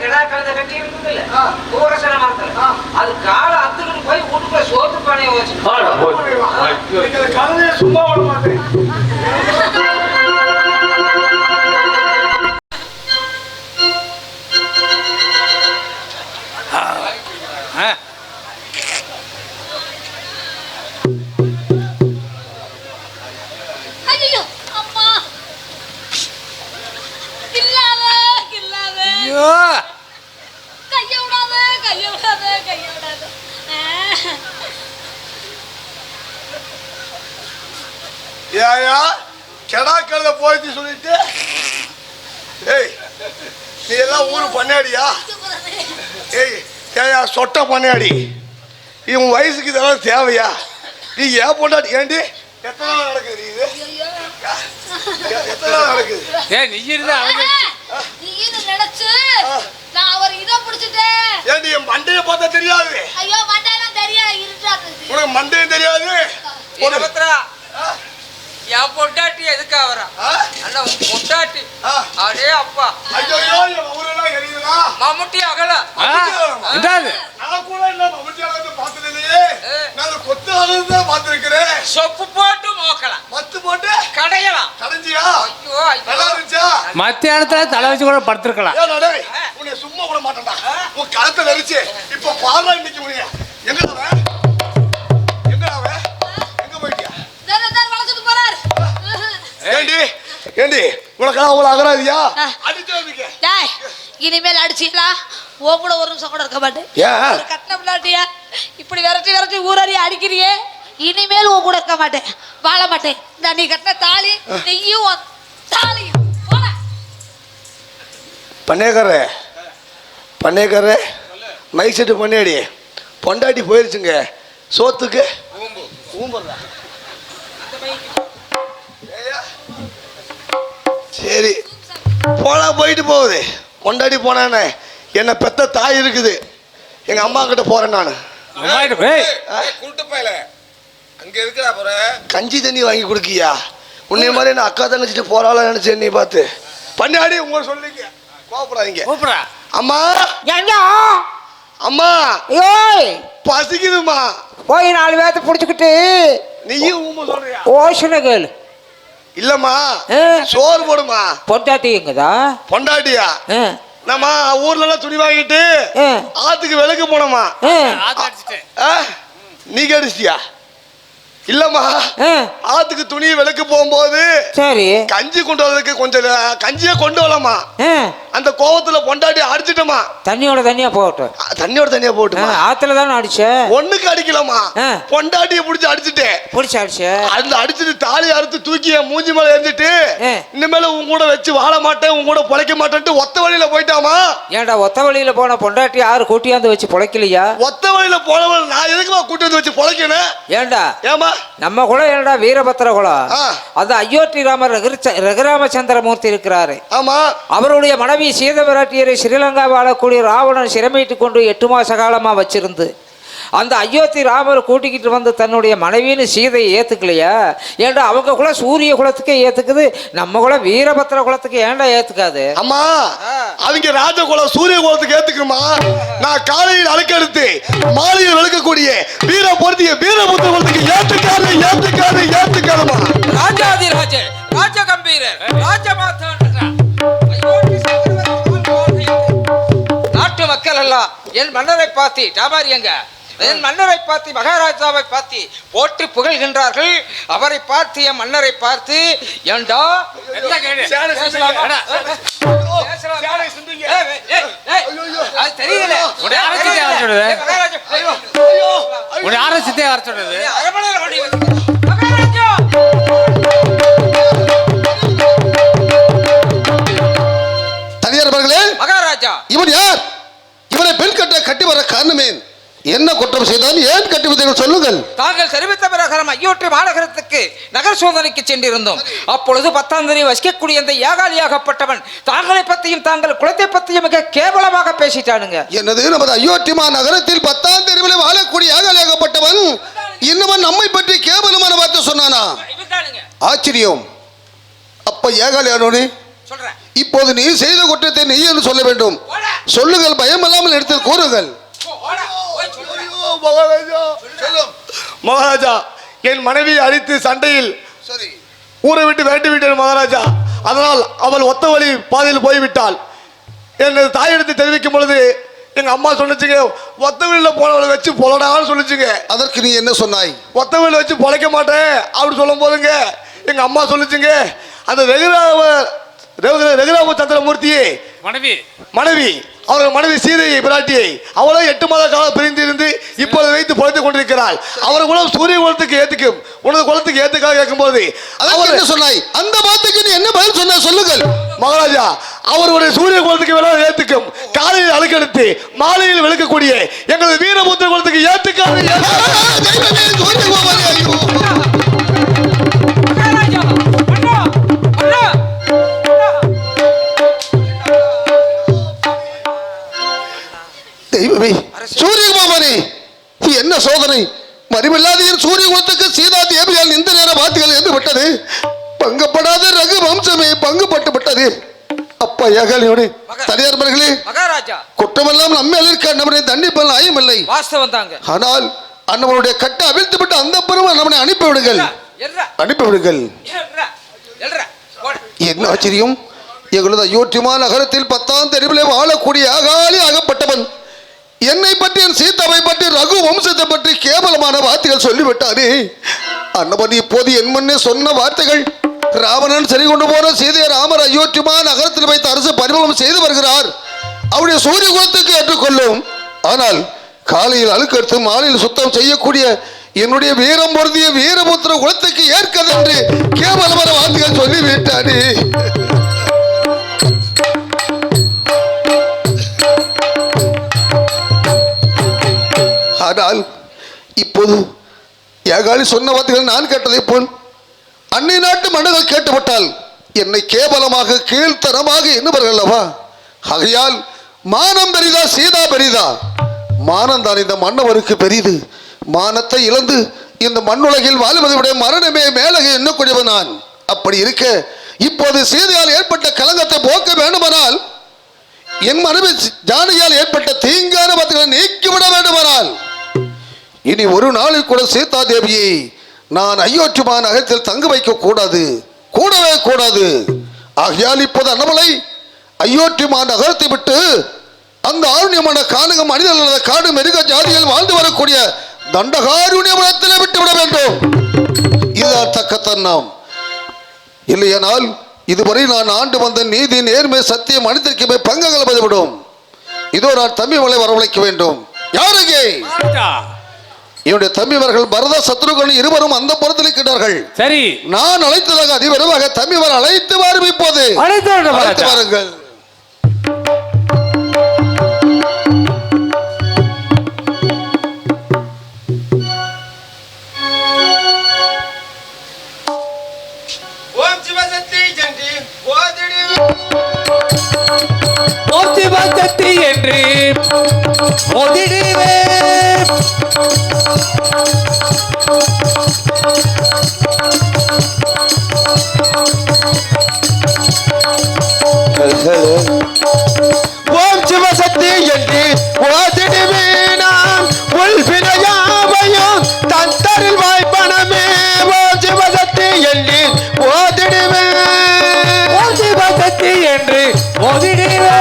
கிடா கழுத கட்டி இருக்குது இல்ல பூரசன மரத்துல அது காலை அத்துக்கிட்டு போய் வீட்டுக்குள்ள சோத்து பானையை வச்சு கழுதைய சும்மா விட மாட்டேன். ஏயா கெடா கழுத போயிட்டு சொல்லிட்டு ஏய் நீ எல்லாம் ஊரு பண்ணாடியா? ஏய் ஏயா சொட்ட பண்ணாடி, இவன் வயசுக்கு இதெல்லாம் தேவையா? நீ ஏன் பொண்டாடி ஏண்டி எத்தனை நாள் நடக்குது? இது எத்தனை நாள் நடக்குது? ஏண்டி என் மண்டையை பார்த்தா தெரியாது? உனக்கு மண்டையும் தெரியாது. என் பொண்டாட்டி எதுக்கு அவரா அண்ணா பொண்டாட்டி அடே அப்பா ஐயோ ஊரெல்லாம் எரியுதா? மம்முட்டி அகல நான் கூட இல்ல மம்முட்டி அகலத்தை பார்த்தது இல்லையே. நான் கொத்து அகலத்தை பார்த்திருக்கிறேன். சொப்பு போட்டு மோக்கலாம் மத்து போட்டு கடையலாம் கடைஞ்சியா? ஐயோ நல்லா இருந்துச்சா? மத்தியானத்துல தலை வச்சு கூட படுத்திருக்கலாம். உன்னை சும்மா விட மாட்டேன்டா. உன் கழுத்தை நெரிச்சு இப்ப பாரா இன்னைக்கு முடிய எங்கடாவே எங்கடாவே எங்க போயிட்டியா? ஏண்டி ஏண்டி உனக்கெல்லாம் அவ்வளவு அகராதியா? அடிச்சு இனிமேல் அடிச்சீங்களா ஓ கூட ஒரு நிமிஷம் கூட இருக்க மாட்டேன். கட்டின பிள்ளாட்டியா இப்படி விரட்டி விரட்டி ஊரறிய அடிக்கிறியே, இனிமேல் உன் கூட இருக்க மாட்டேன், வாழ மாட்டேன். இந்த நீ கட்டின தாலி நெய்யும் தாலியும் பண்ணேக்கறே பண்ணேக்கறே மைக் செட்டு பண்ணியாடி பொண்டாட்டி போயிருச்சுங்க சோத்துக்கு ஊம்புறா. சரி போனா போயிட்டு போகுது. பொண்டாட்டி போனானே என்ன பெத்த தாய் இருக்குது, எங்க அம்மா கிட்ட போறேன் நானு. கஞ்சி தண்ணி வாங்கி கொடுக்கியா? உன்னை மாதிரி நான் அக்கா தங்கச்சிட்டு போறாள நினைச்சேன். நீ பார்த்து பண்ணாடி உங்க சொல்லிங்க கோபப்படாதீங்க. அம்மா அம்மா பசிக்குதுமா. போய் 4 பேர்த்த புடிச்சுக்கிட்டு நீயும் ஊம்ப சொல்றியா? ஓசனை கேளு. இல்லம்மா சோறு போடுமா. பொண்டாட்டிங்கதா? பொண்டாட்டியா? நம்ம ஊர்ல எல்லாம் துணி வாங்கிட்டு ஆத்துக்கு விளக்கு போனோமா. நீ கடிச்சிட்டியா? இல்லம்மா ஆத்துக்கு துணி விளக்கு போகும்போது சரி கஞ்சி கொண்டு வரதுக்கு கொஞ்சம் கஞ்சியை கொண்டு வரலாமா. அந்த கோவத்துல பொண்டாட்டி அடிச்சிட்டோமா. தண்ணியோட தண்ணியா போகட்டும். தண்ணியோட தண்ணியா போட்டுமா. ஆத்துல தானே அடிச்ச? ஒண்ணுக்கு அடிக்கலாமா. பொண்டாட்டியை பிடிச்சி அடிச்சுட்டேன். பிடிச்சி அடிச்ச அதுல அடிச்சுட்டு தாலி அறுத்து தூக்கி மூஞ்சி மேல எரிஞ்சிட்டு இனிமேல உன் கூட வச்சு வாழ மாட்டேன் உன் கூட பொழைக்க மாட்டேன்ட்டு ஒத்த வழியில போயிட்டாமா. ஏன்டா ஒத்த வழியில போன பொண்டாட்டி யாரு கூட்டியாந்து வச்சு பொழைக்கலையா? ஒத்த வழியில போனவன் நான் எதுக்குமா கூட்டியாந்து வச்சு பொழைக்கணும்? ஏன்டா ஏமா நம்ம குலம் என்னடா வீரபத்திர குலம். அது அயோத்தி ராமர் ரகுராமச்சந்திரமூர்த்தி இருக்கிறாரு. ஆமா அவருடைய மனைவி சீத பிராட்டியரை ஸ்ரீலங்கா வாழக்கூடிய ராவணன் சிறைமையிட்டு கொண்டு 8 மாச காலமா வச்சிருந்து அந்த அயோத்தி ராமர் கூட்டிக்கிட்டு வந்து தன்னுடைய மனைவின்னு சீதையை ஏத்துக்கலையா? ஏன்டா அவங்க குலம் சூரிய குலத்துக்கே ஏத்துக்குது, நம்ம குலம் வீரபத்திர குலத்துக்கு ஏன்டா ஏத்துக்காது? அம்மா அவங்க ராஜ குலம் சூரிய குலத்துக்கு ஏத்துக்குமா. நான் காலையில் அழைக்கெடுத்து மாலையில் விளக்கக்கூடிய வீர பொருத்திய வீரபுத்திர குலத்துக்கு ஏத்துக்காது ஏத்துக்காது ஏத்துக்காதுமா. ராஜாதி ராஜ ராஜ கம்பீரர் ராஜமாதான் நாட்டு மக்கள் எல்லாம் என் மன்னரை பார்த்து டாபாரியங்க என் மன்னரை பார்த்து மகாராஜாவை பார்த்து போற்றி புகழ்கின்றார்கள். அவரை பார்த்து என் மன்னரை பார்த்து ஏண்டா தெரியல மகாராஜா இவன் யார்? இவனை பெண் கட்டி வர காரணமே என்ன குற்றம் செய்தான்? ஏன் கட்டுவதை சொல்லுங்கள். தாங்கள் தெரிவித்த பிரகாரம் அயோத்தி மாநகரத்துக்கு நகர் சோதனைக்கு சென்றிருந்தோம். அப்பொழுது 10ஆம் தேதி வசிக்கக்கூடிய அந்த ஏகாலியாகப்பட்டவன் தாங்களை பற்றியும் தாங்கள் குலத்தை பற்றியும் மிக கேவலமாக பேசிட்டானுங்க. என்னது? நமது அயோத்தி மாநகரத்தில் 10ஆம் தேதியில் வாழக்கூடிய ஏகாலியாகப்பட்டவன் இன்னவன் நம்மை பற்றி கேவலமான வார்த்தை சொன்னானா? ஆச்சரியம். அப்ப ஏகாலியானோனே சொல்றேன். இப்போது நீ செய்த குற்றத்தை நீ என்று சொல்ல வேண்டும். போடா. சொல்லுங்கள், பயமில்லாமல் எடுத்து கூறுங்கள். போடா. போய் சொல்றேன். ஐயோ, மகாராஜா மகாராஜா, என் மனைவி அடித்து சண்டையில் சரி, ஊரை விட்டு விரட்டி விட்டேன் மகாராஜா. அதனால் அவள் ஒத்த வழி பாதையில் போய்விட்டாள். எனது தாயிடத்தை தெரிவிக்கும் பொழுது எங்க அம்மா சொன்னிச்சுங்க, ஒத்த வழியில் போனவளை வச்சு பொலடான்னு சொல்லிச்சுங்க. அதற்கு நீ என்ன சொன்னாய்? ஒத்த வழியில் வச்சு பொழைக்க மாட்டேன் அப்படி சொல்லும் போதுங்க எங்க அம்மா சொல்லிச்சுங்க, அந்த ரகுராம சந்திரமூர்த்தியை மனைவி அவர்கள் மனைவி சீதையை பிராட்டியை அவளை 8 மாத காலம் பிரிந்து இருந்து இப்பொழுது வைத்து பொழைத்துக் கொண்டிருக்கிறாள். அவர் குலம் சூரிய குலத்துக்கு ஏத்துக்கும், உனது குலத்துக்கு ஏத்துக்காக கேட்கும்போது அதற்கு என்ன சொன்னாய்? அந்த வார்த்தைக்கு நீ என்ன பதில் சொன்ன சொல்லுங்கள். மகாராஜா, அவருடைய சூரிய குலத்துக்கு வேணாலும் ஏத்துக்கும், காலையில் அழுக்கெடுத்து மாலையில் விளக்கக்கூடிய எங்களது வீரபுத்திர குலத்துக்கு ஏத்துக்காது. மகாராஜா, அண்ணா, அண்ணா. தெய்வமே, சூரிய மாமனே, என்ன சோதனை! மறிவில்லாத என் சூரிய குலத்துக்கு சீதா தேவியால் இந்த நேர வார்த்தைகள் என்று விட்டது. பங்கப்படாத ரகு வம்சமே பங்குபட்டு விட்டது. அப்பா ஏகாலியோடு தனியார்மர்களே, மகாராஜா, குற்றமெல்லாம் நம்மேல் இருக்க அண்ணவனை தண்டிப்பல் ஆயமில்லை. வாஸ்தவம் தாங்க. ஆனால் அண்ணவனுடைய கட்டை அவிழ்த்து விட்டு அந்த பெருமை நம்மனை அனுப்பிவிடுங்கள், எல்றா, அனுப்பிவிடுங்கள். எல்றா, எல்றா. போடா. என்ன ஆச்சரியம்! எங்களது அயோத்திமா நகரத்தில் 10ஆம் தெருவிலே வாழக்கூடிய அகாலி ஆகப்பட்டவன் என்னை பற்றி, என் சீதாவை பற்றி, ரகு வம்சத்தை பற்றி கேவலமான வார்த்தைகள் சொல்லிவிட்டானே. அண்ணவன் இப்போது என் முன்னே சொன்ன வார்த்தைகள், ராவணன் சரி கொண்டு போன சீதையை ராமர் அயோத்திமா நகரத்தில் வைத்து அரசு பரிமளம் செய்து வருகிறார், அவருடைய சூரிய குலத்துக்கு ஏற்றுக்கொள்ளும். ஆனால் காலையில் அழுக்கெடுத்து மாலையில் சுத்தம் செய்யக்கூடிய என்னுடைய வீரம் பொருந்திய வீரபுத்திர குலத்துக்கு ஏற்கது என்று கேவலமான வார்த்தைகள் சொல்லிவிட்டானே. ஆனால் இப்போது ஏகாலி சொன்ன வார்த்தைகள் நான் கேட்டதை போல் அன்னை நாட்டு மன்னர்கள் கேட்டுவிட்டால் என்னை கேவலமாக கீழ்த்தரமாக எண்ணுவார்கள் அல்லவா? ஆகையால் மானம் பெரிதா சீதா பெரிதா? மானம் தான் இந்த மன்னவருக்கு பெரிது. மானத்தை இழந்து இந்த மண்ணுலகில் வாழ்வதை விட மரணமே மேலக எண்ணக்கூடியவன் நான். அப்படி இருக்க இப்போது சீதையால் ஏற்பட்ட கலங்கத்தை போக்க வேண்டுமானால், என் மனைவி ஜானகியால் ஏற்பட்ட தீங்கான வார்த்தைகளை நீக்கிவிட வேண்டுமானால், இனி ஒரு நாளில் கூட சீதா தேவியை நான் அயோத்திமா நகரத்தில் தங்க வைக்க கூடாது, கூடவே கூடாது. ஆகையால் இப்போது அண்ணமலை அயோத்திமா நகரத்தை விட்டு அந்த ஆருண்யமான காணுக மனிதர்கள் காடு மிருக ஜாதியில் வாழ்ந்து வரக்கூடிய தண்டகாருண்யமனத்திலே விட்டுவிட வேண்டும். இதுதான் தக்கத்தான் நாம். இல்லையானால் இதுவரை நான் ஆண்டு வந்த நீதி நேர்மை சத்தியம் அனைத்திற்குமே பங்கங்கள் பதிவிடும். இதோ நான் தம்பிமலை வரவழைக்க வேண்டும். யாருங்கே? என்னுடைய தம்பிவர்கள் பரத சத்ருகன் இருவரும் அந்த புறத்தில் இருக்கிறார்கள். சரி, நான் அழைத்ததாக அதிபரமாக தம்பிவர் அழைத்து வாரும். இப்போது அழைத்து வாருங்கள். ஓம் சிவசக்தி ஜென்றி ஓதிடி ஓம் சிவசக்தி என்று ஓதிடுவே. ஓம் சிவசக்தி என்று ஓதிடுவே. நாம் உள்பினையாவையும் தந்தரில் வாய்ப்பனமே. ஓம் சிவசக்தி என்று ஓதிடுவே. ஓம் சிவசக்தி என்று ஓதிடுவே.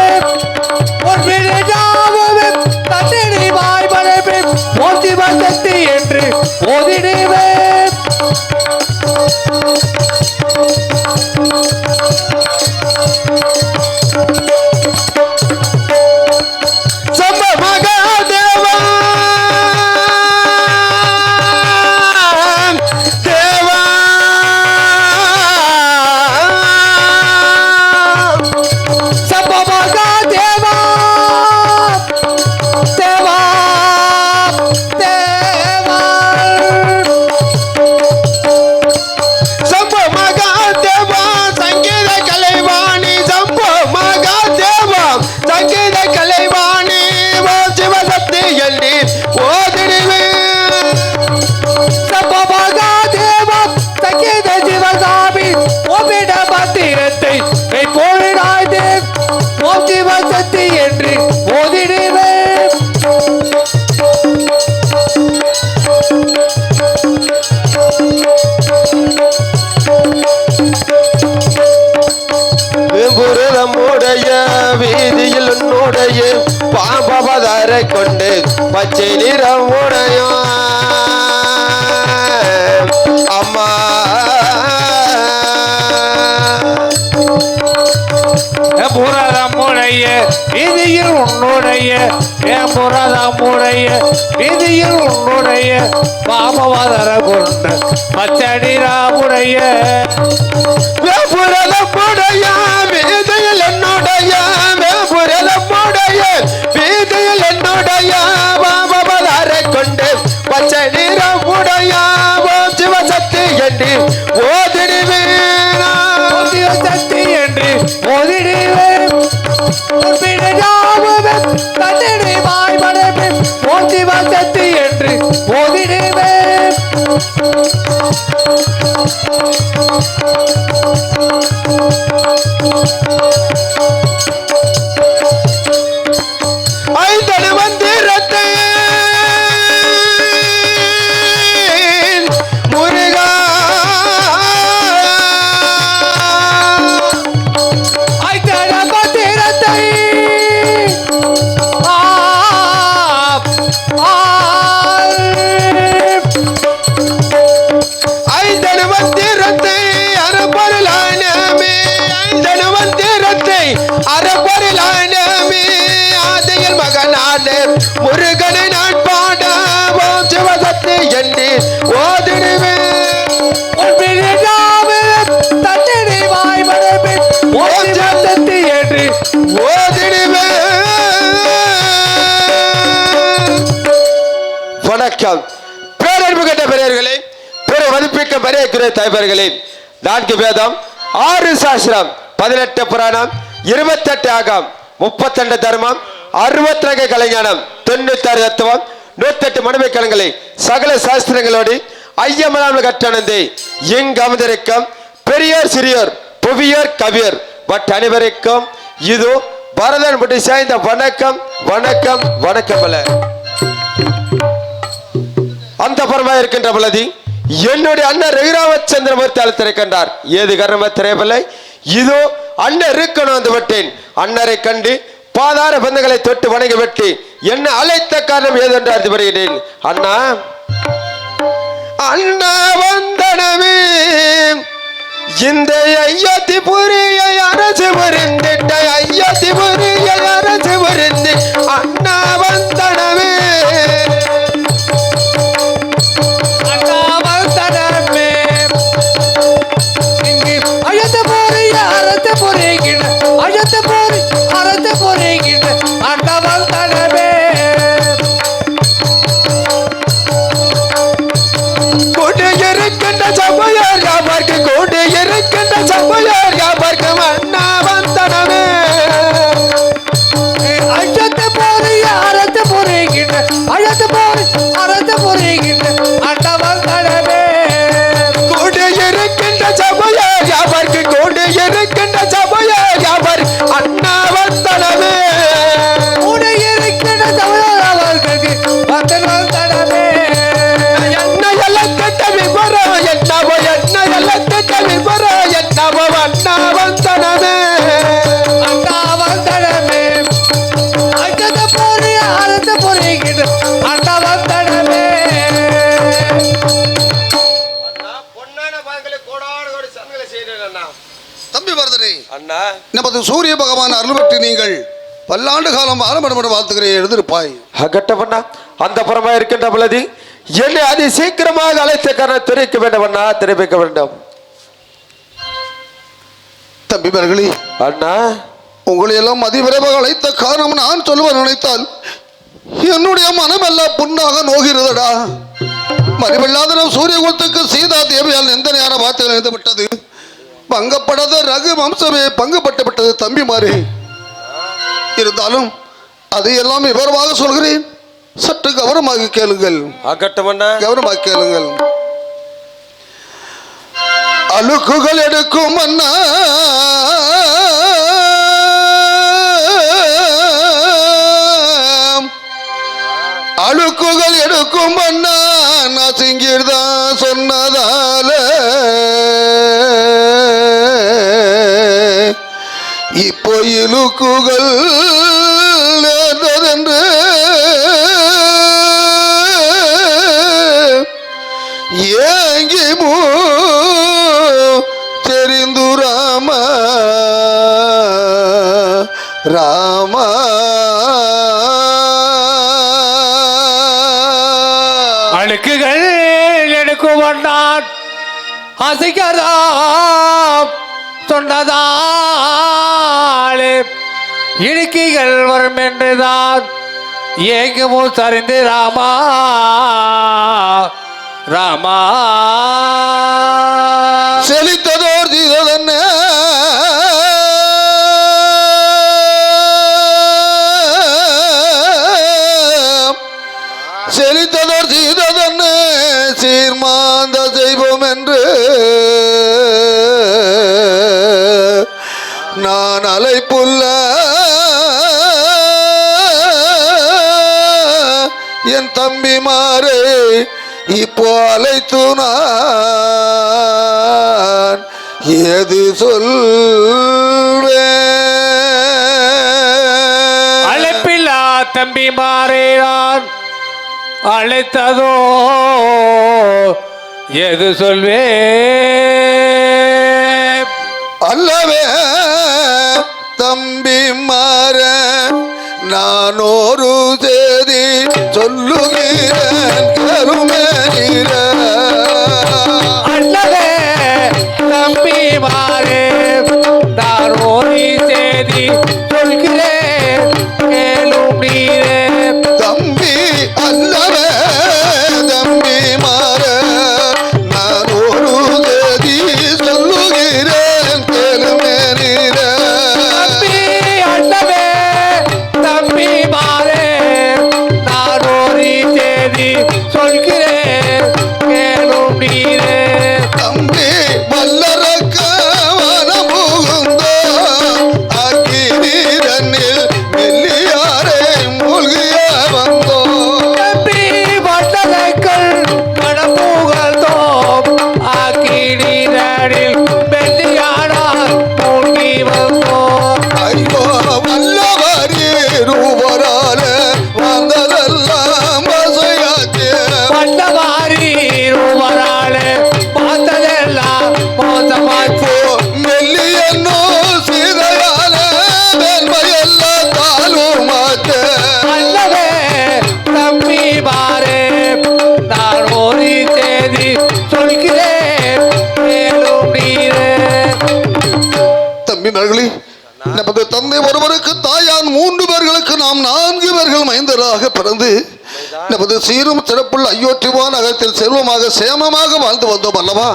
ஓம் சிவசக்தி என்று சக்தி என்று ஓதிடுவேன் நம்முடைய வீதியில் உன்னுடைய பாம்பவதாரை கொண்டு பச்சை நிறமுடைய அம்மா புரதமுடைய வீதியில் உன்னுடைய புரதமுடைய வீதியில் உன்னுடைய பாம்பவதார கொண்டு பச்சடி ராமுடைய புரதமுடைய வீதியில் என்னுடைய புரதமுடைய வீதியில் என்னுடைய பாம்பவதாரை கொண்டு பச்சை நிறமுடைய சிவசக்தி என்று ஓதிடுவேன் சக்தி என்று ஓதிடுவேன் தன்னிடை வாய்மடப்பில் ஓதிவ சக்தி என்று ஓதிடுவேன் ஐந்தனு மந்திரத்தை முருகா ஐந்தன மந்திரத்தை ஐந்தனு மந்திரத்தை அறப்பொருளானமே ஐந்தனு மந்திரத்தை அறப்பொருளானமே ஆதியில் மகனான முருகனை நான் பாட ஓம் சிவசக்தி என்று ஓதிடுவேன் தன்னிடை வாய்மடப்பில் ஓதிவ சக்தி என்று ஓதிடுவேன். வணக்கம் பேரன்பு கட்ட பெரியவர்களே, பெரு மதிப்பிக்க பெரிய தாய்மார்களே, 4 வேதம் 6 சாஸ்திரம் 18 புராணம் 28 ஆகம் 32 தர்மம் 62 கலைஞானம் 96 தத்துவம் 108 மணிமை கலங்களை சகல சாஸ்திரங்களோடு ஐயமனாமல் கற்றனந்தே இங்கு அமர்ந்திருக்கும் பெரியோர் சிறியோர் புவியோர் கவியோர் பட் அனைவருக்கும் இது பரதன் முடி சாய்ந்த வணக்கம் வணக்கம் வணக்கம் பல அந்த பரமா இருக்கின்ற பொழுது என்னுடைய அண்ணன் ரகுராமச்சந்திரமூர்த்தி அழைத்திருக்கின்றார். ஏது காரணமாக தெரியவில்லை. இதோ அண்ணன் இருக்கணும் வந்து விட்டேன். அண்ணரை கண்டு பாதார பந்தங்களை தொட்டு வணங்கி விட்டு என்ன அழைத்த காரணம் ஏதென்று அறிந்து வருகிறேன். அண்ணா அண்ணா வந்தனமே இந்த ஐயத்தி புரிய அரசு புரிந்திட்ட ஐயத்தி புரிய அரசு புரிந்து அண்ணா வந்தனமே தம்பி பரதனே, நமது சூரிய பகவான் அருள் பெற்று நீங்கள் பல்லாண்டு காலம் ஆரம்பம் வாழ்த்துகிறேன். எழுதிருப்பாய் அகட்டவண்ணா அந்த புறமா இருக்கின்ற பொழுது என்னை அதி சீக்கிரமாக அழைத்த காரணம் தெரிவிக்க வேண்டும் அண்ணா, தெரிவிக்க வேண்டும். தம்பி பரகளி, அண்ணா உங்களை எல்லாம் அதிவிரைவாக அழைத்த காரணம் நான் சொல்லுவேன் நினைத்தால் என்னுடைய மனம் எல்லாம் புண்ணாக நோகிறதடா. மறிவில்லாத சூரியகுலத்துக்கு சீதா தேவியால் நிந்தனையான வார்த்தைகள் எழுதப்பட்டது. பங்கப்படாத ரகு வம்சமே பங்குபட்டு விட்டது தம்பிமாரே. இருந்தாலும் அதையெல்லாம் விவரமாக சொல்கிறேன், சற்று கவனமாக கேளுங்கள். கவனமாக கேளுங்கள். அழுக்குகள் எடுக்கும் அண்ணா இழுக்குகள் எடுக்கும் அண்ணா நசுங்கிதான் சொன்னதால இப்போ இழுக்குகள் நேர்ந்ததென்று ஏங்கி தெரிந்து ராமா ராமா அழுக்குகள் எடுக்கும் வண்ணான் அசைக்கதா சொன்னதாலே இடுக்கிகள் வரும் என்றுதான் ஏங்குமோ சரிந்து ராமா ராமா செழித்ததோர் தீதன செழித்ததோர் தீதன சீர்மாந்த செய்வோம் என்று நான் அலைப்புள்ள என் தம்பிமாரே இப்போ அழைத்து நான் எது சொல்வேன் அழைப்பில்லா தம்பி மாறேன் அழைத்ததோ எது சொல்வே அல்லவே தம்பி மாற நான் ஒரு செய்தி சொல்லுகிறேன் கருமேனில அண்ணவே தம்பி மாறே நான் ஓடி செய்தி சொல்கிறேன் கேளும் நீரே தம்பி அல்லவே தம்பி மாற நான் ஒரு செய்தி சொல்லுகிறேன் கேளுமேனில தம்பி அண்ணவே தம்பி மாறே நான் ஓடி செய்தி சொல்கிறேன் கேளும் நீரே தம்பி வல்லரக்க வனமுகுந்தோ அக்கி நீரனில் மெல்லியாரை மூழ்கிய வந்தோ தம்பி வட்டலைகள் மனமுகழ்ந்தோம் ஆக்கினீரில் மெல்லியானால் மூழ்கி வந்தோம் ஐயோ வல்லவரே ரூபரால வந்ததெல்லாம் வசையாச்சே பண்டவாரி ரூபராளே பார்த்ததெல்லாம் மோசமாச்சு மெல்லியன்னோ சீதையால வெண்மையெல்லாம் தாலுமாச்சே அல்லவே தம்பி மாறே நான் ஒரு செய்தி சொல்கிறேன் மேலும் நீரே தம்பி மகளே நமது தந்தை ஒருவருக்கு தாயான் 3 பேர்களுக்கு நாம் 4 பேர்கள் மைந்தராக பிறந்து நமது சீரும் சிறப்புள்ள அயோத்திவா நகரத்தில் செல்வமாக சேமமாக வாழ்ந்து வந்தோம் அல்லவா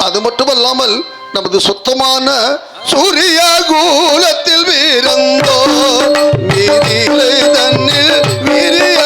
அது மட்டுமல்லாமல் நமது சுத்தமான சூரிய கூலத்தில் வீரந்தோ வீதியிலே தன்னில் வீரிய